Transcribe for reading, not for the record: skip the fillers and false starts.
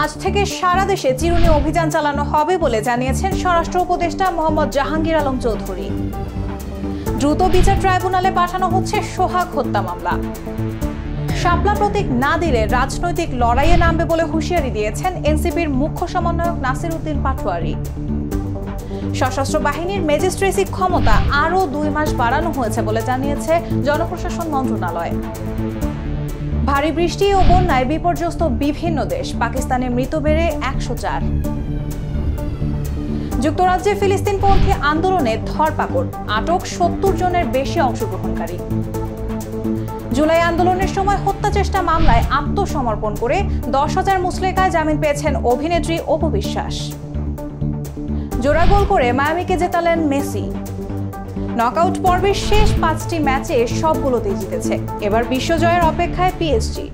আজ থেকে সারা দেশে চিরুনি অভিযান চালানো হবে বলে জানিয়েছেন স্বরাষ্ট্র উপদেষ্টা মোহাম্মদ জাহাঙ্গীর আলম চৌধুরী। দ্রুত বিচার ট্রাইব্যুনালে পাঠানো হচ্ছে সোহাগ হত্যা মামলা। শাপলা প্রতীক না দিলে রাজনৈতিক লড়াইয়ে নামবে বলে হুঁশিয়ারি দিয়েছেন এনসিপির মুখ্য সমন্বয়ক নাসির উদ্দিন পাটোয়ারি। সশস্ত্র বাহিনীর ম্যাজিস্ট্রেসি ক্ষমতা আরও 2 মাস বাড়ানো হয়েছে বলে জানিয়েছে জনপ্রশাসন মন্ত্রণালয়। ভারী বৃষ্টি ও বন্যায় বিপর্যস্ত বিভিন্ন দেশ, পাকিস্তানে মৃত বেড়ে 104। যুক্তরাজ্যে ফিলিস্তিনপন্থী আন্দোলনে ধরপাকড়, আটক 70 জনের বেশি অংশগ্রহণকারী। জুলাই আন্দোলনের সময় হত্যা চেষ্টা মামলায় আত্মসমর্পণ করে 10,000 মুচলেকায় জামিন পেয়েছেন অভিনেত্রী অপু বিশ্বাস। জোড়া গোল করে মায়ামিকে জেতালেন মেসি। নকআউট পর্বের শেষ 5টি ম্যাচে সবগুলোতেই জিতেছে। এবার বিশ্বজয়ের অপেক্ষায় পিএসজি।